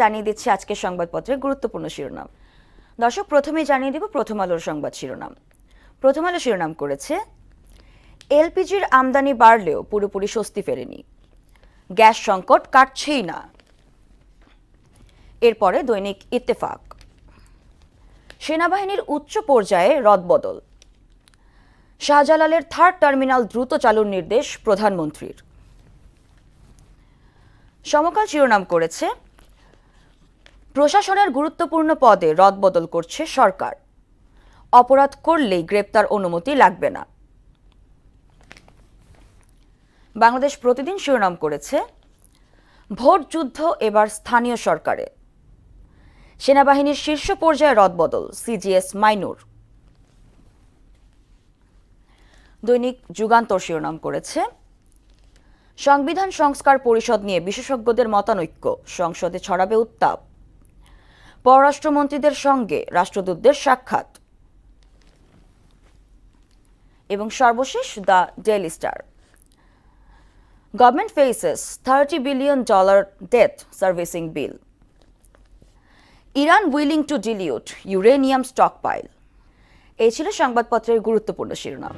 জানিয়ে দিচ্ছি আজকের সংবাদপত্রের গুরুত্বপূর্ণ শিরোনাম। দর্শক, প্রথমেই জানিয়ে দিব প্রথম আলোর সংবাদ শিরোনাম। প্রথম আলো শিরোনাম করেছে, এলপিজির আমদানি বাড়লেও পুরোপুরি স্বস্তি ফেরেনি, গ্যাস সংকট কাটছেই না। এরপরে দৈনিক ইত্তেফাক, সেনাবাহিনীর উচ্চ পর্যায়ে রদবদল, শাহজালালের থার্ড টার্মিনাল দ্রুত চালুর নির্দেশ প্রধানমন্ত্রীর। সমকাল শিরোনাম করেছে, প্রশাসনের গুরুত্বপূর্ণ পদে রদবদল করছে সরকার, অপরাধ করলেই গ্রেপ্তার অনুমতি লাগবে না। বাংলাদেশ প্রতিদিন শিরোনাম করেছে, ভোট যুদ্ধ এবার স্থানীয় সরকারে, সেনাবাহিনীর শীর্ষ পর্যায়ে রদবদল, সিজিএস মাইনুর। দৈনিক যুগান্তর শিরোনাম করেছে, সংবিধান সংস্কার পরিষদ নিয়ে বিশেষজ্ঞদের মতানৈক্য, সংসদে ছড়াবে উত্তাপ, পররাষ্ট্রমন্ত্রীদের সঙ্গে রাষ্ট্রদূতদের সাক্ষাৎ। এবং সর্বশেষ the Daily Star, government faces $30 billion debt servicing bill, Iran willing to dilute uranium stockpile. এই ছিল সংবাদপত্রের গুরুত্বপূর্ণ শিরোনাম।